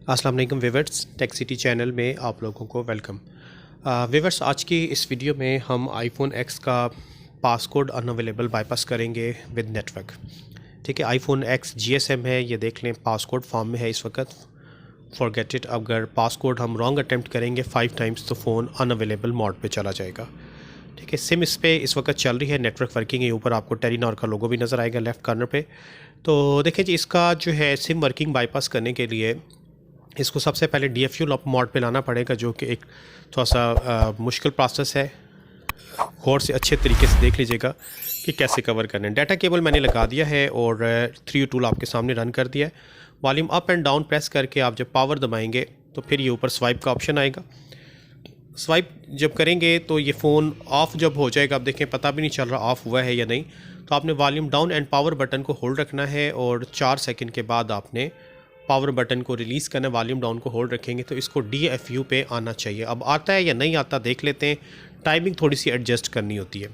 अस्सलाम वालेकुम viewers, tech city channel में आप लोगों को वेलकम। व्यूअर्स, आज की इस वीडियो में हम आईफोन एक्स का पासकोड अनअवेलेबल बाईपास करेंगे विद नेटवर्क। ठीक है, आईफोन एक्स GSM है, ये देख लें पासकोड फॉर्म में है इस वक्त। फॉरगेट इट, अगर पासकोड हम रॉन्ग अटैम्प्ट करेंगे 5 टाइम्स तो फ़ोन अनअवेलेबल मोड पे चला जाएगा। ठीक है, सिम इस पर इस वक्त चल रही है, नेटवर्क वर्किंग है। ऊपर आपको टेलीनॉर का लोगो भी नज़र आएगा लेफ़्ट कॉर्नर पे। तो देखें जी, इसका जो है सिम वर्किंग बाईपास करने के लिए इसको सबसे पहले DFU मोड पे लाना पड़ेगा, जो कि एक थोड़ा सा मुश्किल प्रोसेस है। गौर से अच्छे तरीके से देख लीजिएगा कि कैसे कवर करना है। डाटा केबल मैंने लगा दिया है और 3U टूल आपके सामने रन कर दिया है। Volume up and down press करके आप जब पावर दबाएंगे तो फिर ये ऊपर स्वाइप का ऑप्शन आएगा। स्वाइप जब करेंगे तो ये फ़ोन ऑफ़ जब हो जाएगा, आप देखें पता भी नहीं चल रहा ऑफ़ हुआ है या नहीं। तो आपने volume down and power button को होल्ड रखना है और 4 सेकंड के बाद आपने पावर बटन को रिलीज़ करना। वॉल्यूम डाउन को होल्ड रखेंगे तो इसको DFU पे आना चाहिए। अब आता है या नहीं आता देख लेते हैं, टाइमिंग थोड़ी सी एडजस्ट करनी होती है।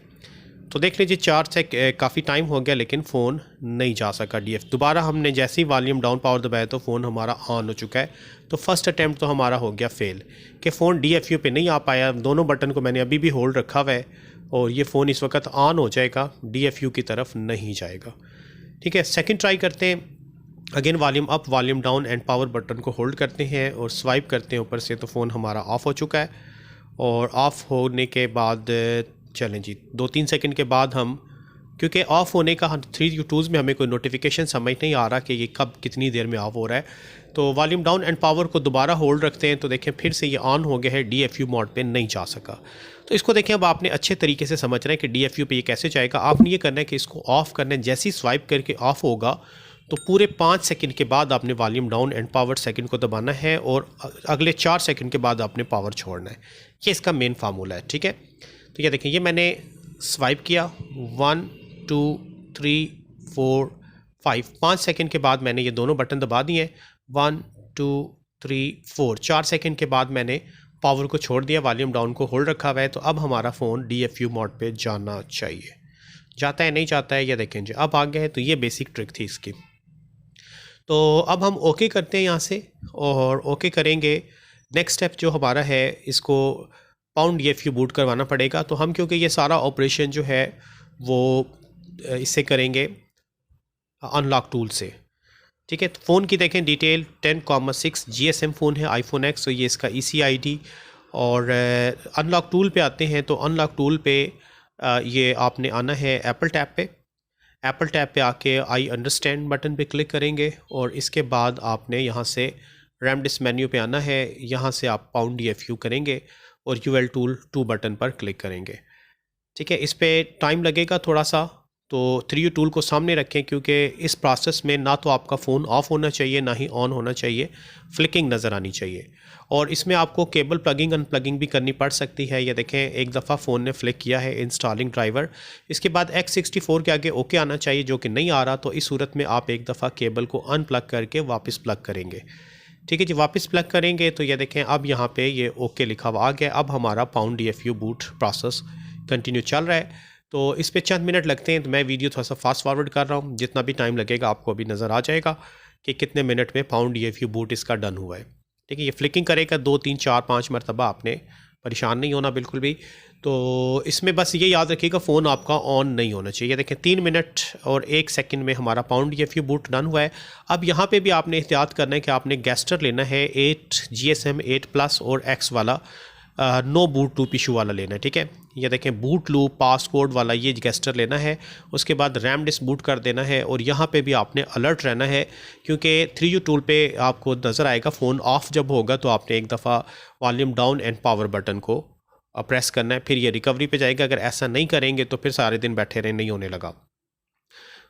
तो देख लीजिए 4 से काफ़ी टाइम हो गया लेकिन फ़ोन नहीं जा सका DF। दोबारा हमने जैसे ही वॉल्यूम डाउन पावर दबाया तो फ़ोन हमारा ऑन हो चुका है। तो फर्स्ट अटैम्प्ट तो हमारा हो गया फेल कि फ़ोन DFU पे नहीं आ पाया। दोनों बटन को मैंने अभी भी होल्ड रखा हुआ है और ये फ़ोन इस वक्त ऑन हो जाएगा, DFU की तरफ नहीं जाएगा। ठीक है, सेकेंड ट्राई करते हैं। Again volume up, volume down and power button को होल्ड करते हैं और स्वाइप करते हैं ऊपर से, तो फ़ोन हमारा ऑफ़ हो चुका है। और ऑफ़ होने के बाद चलें जी 2-3 सेकंड के बाद हम, क्योंकि ऑफ़ होने का 3U टूल्स में हमें कोई नोटिफिकेशन समझ नहीं आ रहा कि ये कब कितनी देर में ऑफ़ हो रहा है, तो वॉल्यूम डाउन एंड पावर को दोबारा होल्ड रखते हैं। तो देखें फिर से ये ऑन हो गया है, DFU मोड पे नहीं जा सका। तो इसको देखें, अब आपने अच्छे तरीके से समझ रहे हैं कि DFU पे ये कैसे जाएगा। आपने ये करना है कि इसको ऑफ़ करना है, जैसे ही स्वाइप करके ऑफ़ होगा तो पूरे 5 सेकंड के बाद आपने volume down and power second को दबाना है और अगले 4 सेकंड के बाद आपने पावर छोड़ना है। ये इसका मेन फार्मूला है। ठीक है, तो ये देखें, ये मैंने स्वाइप किया 1 2 3 4 5 सेकंड के बाद मैंने ये दोनों बटन दबा दिए हैं। 1 2 3 4 4 सेकंड के बाद मैंने पावर को छोड़ दिया, वॉल्यूम डाउन को होल्ड रखा हुआ है। तो अब हमारा फ़ोन DFU मोड पे जाना चाहिए। जाता है नहीं जाता है, ये देखें जी अब आ गया है। तो ये बेसिक ट्रिक थी इसकी। तो अब हम ओके करते हैं यहाँ से और ओके करेंगे। नेक्स्ट स्टेप जो हमारा है, इसको पाउंड DFU बूट करवाना पड़ेगा। तो हम क्योंकि ये सारा ऑपरेशन जो है वो इससे करेंगे अनलॉक टूल से। ठीक है, तो फ़ोन की देखें डिटेल 10,6 GSM फ़ोन है आईफोन एक्स। तो ये इसका ECID और अनलॉक टूल पे आते हैं। तो अनलॉक टूल पे ये आपने आना है एप्पल टैब पे। एप्पल टैब पे आके आई अंडरस्टैंड बटन पे क्लिक करेंगे और इसके बाद आपने यहाँ से रैमडिस मेन्यू पे आना है। यहाँ से आप पाउंड DFU करेंगे और UL टूल 2 बटन पर क्लिक करेंगे। ठीक है, इस पे टाइम लगेगा थोड़ा सा, तो 3U टूल को सामने रखें क्योंकि इस प्रोसेस में ना तो आपका फ़ोन ऑफ़ होना चाहिए ना ही ऑन होना चाहिए, फ्लिकिंग नज़र आनी चाहिए। और इसमें आपको केबल प्लगिंग अनप्लगिंग भी करनी पड़ सकती है। ये देखें, एक दफ़ा फ़ोन ने फ्लिक किया है इंस्टॉलिंग ड्राइवर। इसके बाद X64 के आगे ओके आना चाहिए, जो कि नहीं आ रहा। तो इस सूरत में आप एक दफ़ा केबल को अनप्लग करके वापस प्लग करेंगे। ठीक है जी, वापस प्लग करेंगे तो ये देखें अब यहाँ पे ये ओके लिखा हुआ आ गया। अब हमारा pound DFU boot process continue चल रहा है। तो इस पे चंद मिनट लगते हैं, तो मैं वीडियो थोड़ा सा फास्ट फॉरवर्ड कर रहा हूँ। जितना भी टाइम लगेगा आपको अभी नज़र आ जाएगा कि कितने मिनट में पाउंड DFU बूट इसका डन हुआ है। ठीक है, ये फ्लिकिंग करेगा 2 3 4 5 मरतबा, आपने परेशान नहीं होना बिल्कुल भी। तो इसमें बस ये याद रखिएगा फ़ोन आपका ऑन नहीं होना चाहिए। देखें 3 मिनट और 1 सेकंड में हमारा पाउंड DFU बूट डन हुआ है। अब यहाँ पे भी आपने एहतियात करना है कि आपने गेस्टर लेना है 8 GSM 8 प्लस और X वाला, नो बूट लूप इशू वाला लेना है। ठीक है, ये देखें बूट लूप पासकोड वाला ये गेस्टर लेना है। उसके बाद रैम डिस्क बूट कर देना है और यहाँ पे भी आपने अलर्ट रहना है क्योंकि 3U टूल पे आपको नज़र आएगा फ़ोन ऑफ जब होगा तो आपने एक दफ़ा volume down and power button को प्रेस करना है, फिर ये रिकवरी पे जाएगा। अगर ऐसा नहीं करेंगे तो फिर सारे दिन बैठे रहे, नहीं होने लगा।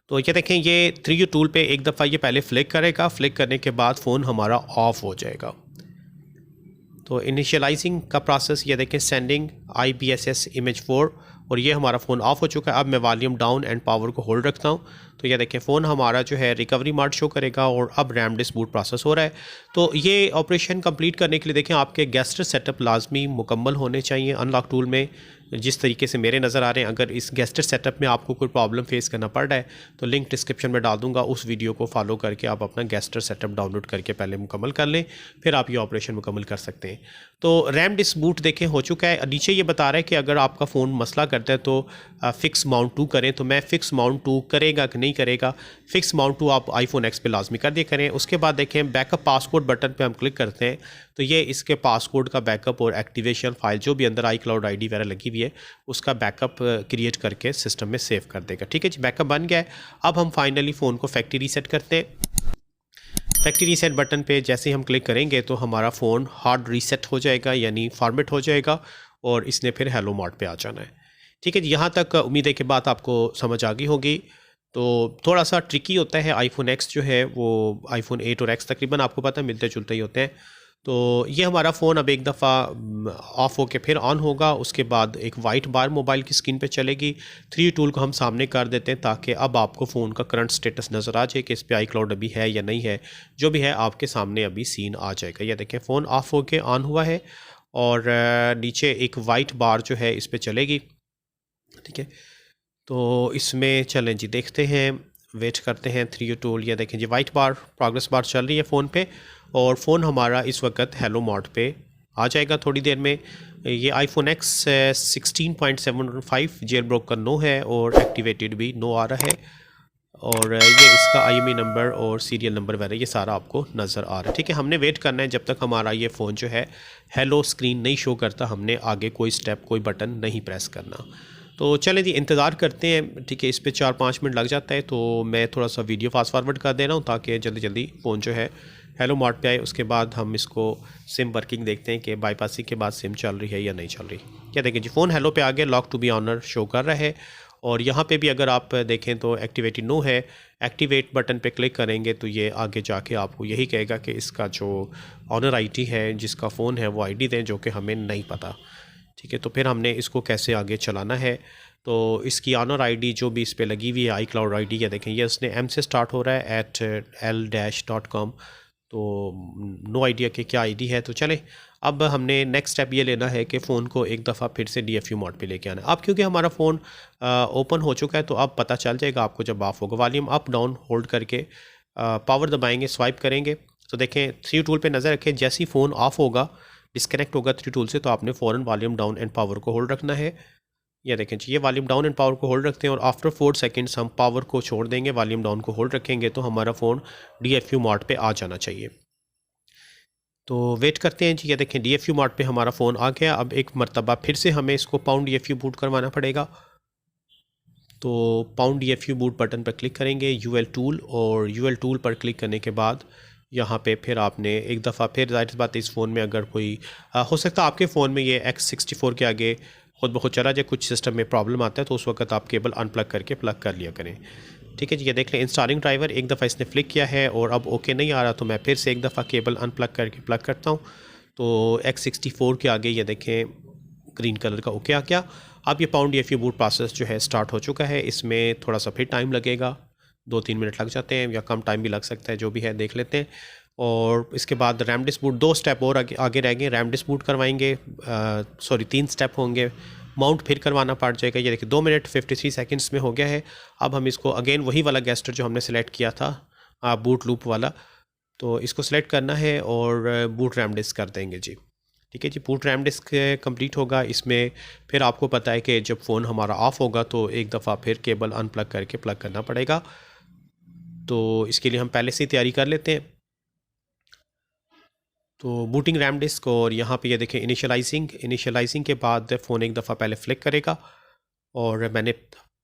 तो ये देखें, ये 3U टूल पे एक दफ़ा ये पहले फ्लिक करेगा, फ्लिक करने के बाद फ़ोन हमारा ऑफ हो जाएगा। तो इनिशियलाइजिंग का प्रोसेस ये देखें, सेंडिंग IPSS इमेज 4 और ये हमारा फ़ोन ऑफ हो चुका है। अब मैं वॉल्यूम डाउन एंड पावर को होल्ड रखता हूँ तो ये देखें फ़ोन हमारा जो है रिकवरी मोड शो करेगा और अब रैम डिस्क बूट प्रोसेस हो रहा है। तो ये ऑपरेशन कंप्लीट करने के लिए देखें आपके गेस्टर सेटअप लाजमी मुकम्मल होने चाहिए। अनलॉक टूल में जिस तरीके से मेरे नज़र आ रहे हैं। अगर इस गेस्टर सेटअप में आपको कोई प्रॉब्लम फेस करना पड़ रहा है तो लिंक डिस्क्रिप्शन में डाल दूंगा, उस वीडियो को फॉलो करके आप अपना गेस्टर सेटअप डाउनलोड करके पहले मुकम्मल कर लें, फिर आप ये ऑपरेशन मुकम्मल कर सकते हैं। तो रैम डिस्क बूट देखें हो चुका है। नीचे ये बता रहा है कि अगर आपका फ़ोन मसला करता है तो फ़िक्स माउंट 2 करें। तो मैं फ़िक्स माउंट 2 करेगा कि नहीं करेगा, फ़िक्स माउंट 2 आप iPhone X पे लाजमी कर दिया करें। उसके बाद देखें बैकअप पासकोड बटन पे हम क्लिक करते हैं तो ये इसके पासकोड का बैकअप और एक्टिवेशन फाइल जो भी अंदर iCloud ID वगैरह लगी हुई है उसका बैकअप क्रिएट करके सिस्टम में सेव कर देगा। ठीक है जी, बैकअप बन गया है। अब हम फाइनली फ़ोन को फैक्ट्री रीसेट करते हैं। फैक्ट्री रीसेट बटन पे जैसे ही हम क्लिक करेंगे तो हमारा फ़ोन हार्ड रीसेट हो जाएगा, यानी फॉर्मेट हो जाएगा और इसने फिर हेलो मोड पे आ जाना है। ठीक है जी, यहाँ तक उम्मीद है कि बात आपको समझ आ गई होगी। तो थोड़ा सा ट्रिकी होता है, iPhone X जो है वो iPhone 8 और X तकरीबन आपको पता है मिलते जुलते ही होते हैं। तो ये हमारा फ़ोन अब एक दफ़ा ऑफ़ होके फिर ऑन होगा, उसके बाद एक वाइट बार मोबाइल की स्क्रीन पे चलेगी। 3 टूल को हम सामने कर देते हैं ताकि अब आपको फ़ोन का करंट स्टेटस नज़र आ जाए कि इस पे iCloud अभी है या नहीं है। जो भी है आपके सामने अभी सीन आ जाएगा। ये देखें फ़ोन ऑफ़ होके ऑन हुआ है और नीचे एक वाइट बार जो है इस पर चलेगी। ठीक है, तो इसमें चलें जी देखते हैं, वेट करते हैं 3 टूल। या देखें जी वाइट बार प्रोग्रेस बार चल रही है फ़ोन पे और फ़ोन हमारा इस वक्त हेलो मोड पे आ जाएगा थोड़ी देर में। ये iPhone X 16.75 जेल ब्रोक का नो है और एक्टिवेटेड भी नो आ रहा है और ये इसका IMEI नंबर और सीरियल नंबर वगैरह ये सारा आपको नज़र आ रहा है। ठीक है, हमने वेट करना है जब तक हमारा ये फ़ोन जो है हेलो स्क्रीन नहीं शो करता, हमने आगे कोई स्टेप कोई बटन नहीं प्रेस करना। तो चलें जी इंतज़ार करते हैं। ठीक है, इस पे 4-5 मिनट लग जाता है तो मैं थोड़ा सा वीडियो फास्ट फॉरवर्ड कर दे रहा हूँ ताकि जल्दी जल्दी फ़ोन जो है हेलो मोड पे आए। उसके बाद हम इसको सिम वर्किंग देखते हैं कि बाईपासिंग के बाद सिम चल रही है या नहीं चल रही। क्या देखें जी फ़ोन हेलो पे आ गया, lock to be honor show कर रहा है और यहाँ पे भी अगर आप देखें तो एक्टिवेटेड नो है। एक्टिवेट बटन पे क्लिक करेंगे तो ये आगे जाके आपको यही कहेगा कि इसका जो ऑनर ID है जिसका फ़ोन है वो ID दें, जो कि हमें नहीं पता। ठीक है, तो फिर हमने इसको कैसे आगे चलाना है। तो इसकी ऑनर ID जो भी इस पे लगी हुई है iCloud ID, या देखें ये उसने M से स्टार्ट हो रहा है @l-.com, तो नो आइडिया कि क्या ID है। तो चलें अब हमने नेक्स्ट स्टेप ये लेना है कि फ़ोन को एक दफ़ा फिर से DFU मोड पे लेके आना है। अब क्योंकि हमारा फ़ोन ओपन हो चुका है तो अब पता चल जाएगा आपको जब ऑफ होगा। वॉल्यूम अप डाउन होल्ड करके पावर दबाएंगे, स्वाइप करेंगे तो देखें 3 टूल पे नज़र रखें। जैसे ही फ़ोन ऑफ होगा, डिस्कनेक्ट होगा 3 टूल से, तो आपने फ़ौरन वॉल्यूम डाउन एंड पावर को होल्ड रखना है। ये देखें जी, ये वॉल्यूम डाउन एंड पावर को होल्ड रखते हैं और आफ्टर 4 सेकंड्स हम पावर को छोड़ देंगे, वॉल्यूम डाउन को होल्ड रखेंगे तो हमारा फ़ोन DFU मोड पे आ जाना चाहिए। तो वेट करते हैं जी। ये देखें DFU मोड पे हमारा फ़ोन आ गया। अब एक मरतबा फिर से हमें इसको पाउंड DFU बूट करवाना पड़ेगा। तो पाउंड DFU बूट बटन पर क्लिक करेंगे, UL टूल, और UL टूल पर क्लिक करने के बाद यहाँ पे फिर आपने एक दफ़ा फिर जाहिर सी बात है इस फ़ोन में अगर कोई हो सकता है आपके फ़ोन में ये X64 के आगे खुद ब खुद चला जाए, कुछ सिस्टम में प्रॉब्लम आता है तो उस वक्त आप केबल अनप्लग करके प्लग कर लिया करें। ठीक है जी, ये देख लें इंस्टॉलिंग ड्राइवर एक दफ़ा इसने फ्लिक किया है और अब ओके नहीं आ रहा तो मैं फिर से एक दफ़ा केबल अनप्लग करके प्लग करता हूँ। तो X64 के आगे ये देखें ग्रीन कलर का ओके आ गया। अब ये पाउंड DFU बूट प्रोसेस जो है स्टार्ट हो चुका है। इसमें थोड़ा सा फिर टाइम लगेगा, 2-3 मिनट लग जाते हैं या कम टाइम भी लग सकता है, जो भी है देख लेते हैं। और इसके बाद रैम डिस्क बूट 2 स्टेप और आगे रह गए। रैम डिस्क बूट करवाएंगे, सॉरी 3 स्टेप होंगे, माउंट फिर करवाना पड़ जाएगा। ये देखिए 2 मिनट 53 सेकंड्स में हो गया है। अब हम इसको अगेन वही वाला गेस्टर जो हमने सेलेक्ट किया था बूट लूप वाला, तो इसको सेलेक्ट करना है और बूट रैम डिस्क कर देंगे जी। ठीक है जी, बूट रैम डिस्क कंप्लीट होगा। इसमें फिर आपको पता है कि जब फ़ोन हमारा ऑफ होगा तो एक दफ़ा फिर केबल अनप्लग करके प्लग करना पड़ेगा। तो इसके लिए हम पहले से ही तैयारी कर लेते हैं। तो बूटिंग रैम डिस्क, और यहाँ पे ये देखें इनिशियलाइजिंग के बाद फ़ोन एक दफ़ा पहले फ्लिक करेगा और मैंने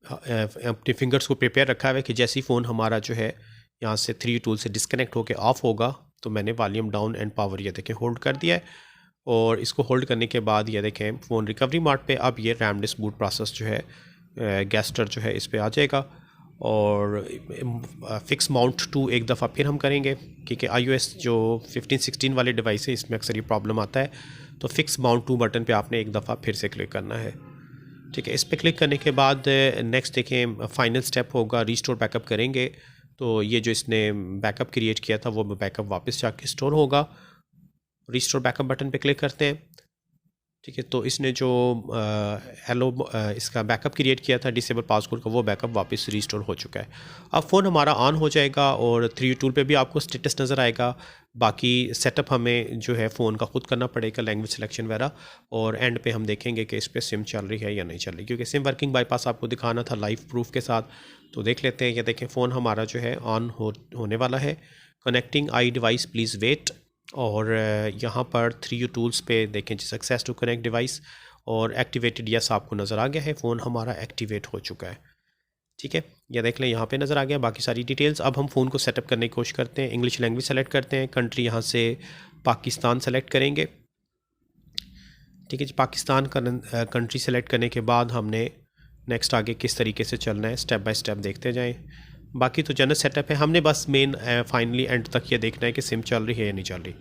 अपने फिंगर्स को प्रिपेयर रखा है कि जैसे ही फ़ोन हमारा जो है यहाँ से 3 टूल से डिस्कनेक्ट होकर ऑफ होगा तो मैंने वॉल्यूम डाउन एंड पावर ये देखें होल्ड कर दिया है। और इसको होल्ड करने के बाद ये देखें फ़ोन रिकवरी मोड पे अब ये रैम डिस्क बूट प्रोसेस जो है गेस्टर जो है इस पे आ जाएगा। और फ़िक्स माउंट 2 एक दफ़ा फिर हम करेंगे क्योंकि iOS जो 15-16 वाले डिवाइस है इसमें अक्सर ये प्रॉब्लम आता है। तो फ़िक्स माउंट 2 बटन पे आपने एक दफ़ा फिर से क्लिक करना है। ठीक है, इस पर क्लिक करने के बाद नेक्स्ट देखें फाइनल स्टेप होगा रीस्टोर बैकअप करेंगे। तो ये जो इसने बैकअप क्रिएट किया था वो बैकअप वापस जाके स्टोर होगा। रीस्टोर बैकअप बटन पे क्लिक करते हैं ठीक है। तो इसने जो इसका बैकअप क्रिएट किया था डिसेबल पासकोड का, वो बैकअप वापस रिस्टोर हो चुका है। अब फ़ोन हमारा ऑन हो जाएगा और 3 टूल पे भी आपको स्टेटस नज़र आएगा। बाकी सेटअप हमें जो है फ़ोन का ख़ुद करना पड़ेगा, लैंग्वेज सिलेक्शन वगैरह, और एंड पे हम देखेंगे कि इस पर सिम चल रही है या नहीं चल रही, क्योंकि सिम वर्किंग बाईपास आपको दिखाना था लाइव प्रूफ के साथ। तो देख लेते हैं। ये देखें, फ़ोन हमारा जो है ऑन होने वाला है। Connecting I device please wait, और यहाँ पर 3 टूल्स पे देखें जी, सक्सेस टू कनेक्ट डिवाइस और एक्टिवेटेड यस आपको नज़र आ गया है। फ़ोन हमारा एक्टिवेट हो चुका है। ठीक है, यह देख लें, यहाँ पे नज़र आ गया बाकी सारी डिटेल्स। अब हम फ़ोन को सेटअप करने की कोशिश करते हैं। इंग्लिश लैंग्वेज सेलेक्ट करते हैं, कंट्री यहाँ से पाकिस्तान सेलेक्ट करेंगे। ठीक है जी, पाकिस्तान कंट्री सेलेक्ट करने के बाद हमने नेक्स्ट आगे किस तरीके से चलना है स्टेप बाय स्टेप देखते जाएं। बाकी तो जनरल सेटअप है, हमने बस मेन फाइनली एंड तक ये देखना है कि सिम चल रही है या नहीं चल रही।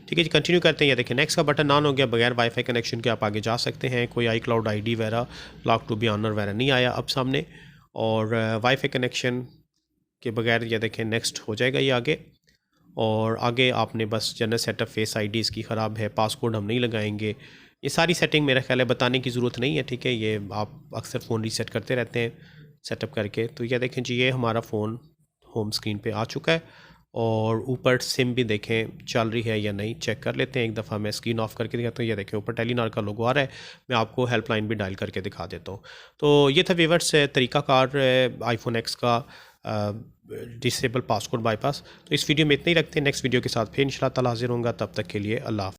ठीक है जी, कंटिन्यू करते हैं। ये देखें, नेक्स्ट का बटन ऑन हो गया। बगैर वाईफाई कनेक्शन के आप आगे जा सकते हैं। कोई iCloud ID वगैरह, लॉक टू बी ऑनर वगैरह नहीं आया अब सामने, और वाईफाई कनेक्शन के बगैर ये देखें नेक्स्ट हो जाएगा ये आगे। और आगे आपने बस जनरल सेटअप, फेस ID इसकी ख़राब है, पासकोड हम नहीं लगाएंगे। ये सारी सेटिंग मेरा ख्याल है बताने की ज़रूरत नहीं है। ठीक है, ये आप अक्सर फ़ोन रीसेट करते रहते हैं सेटअप करके। तो ये देखें जी, ये हमारा फ़ोन होम स्क्रीन पे आ चुका है, और ऊपर सिम भी देखें चल रही है या नहीं चेक कर लेते हैं। एक दफ़ा मैं स्क्रीन ऑफ करके दिखाता हूँ। ये देखें, ऊपर टेलीनॉर का लोगो आ रहा है। मैं आपको हेल्पलाइन भी डायल करके दिखा देता हूँ। तो ये था व्यूअर्स तरीक़ाकार iPhone X का डिसेबल पासकोड बाईपास। तो इस वीडियो में इतना ही रखते हैं। नेक्स्ट वीडियो के साथ फिर इंशाल्लाह ताला हाज़िर होऊंगा। तब तक के लिए अल्लाह हाफ़िज़।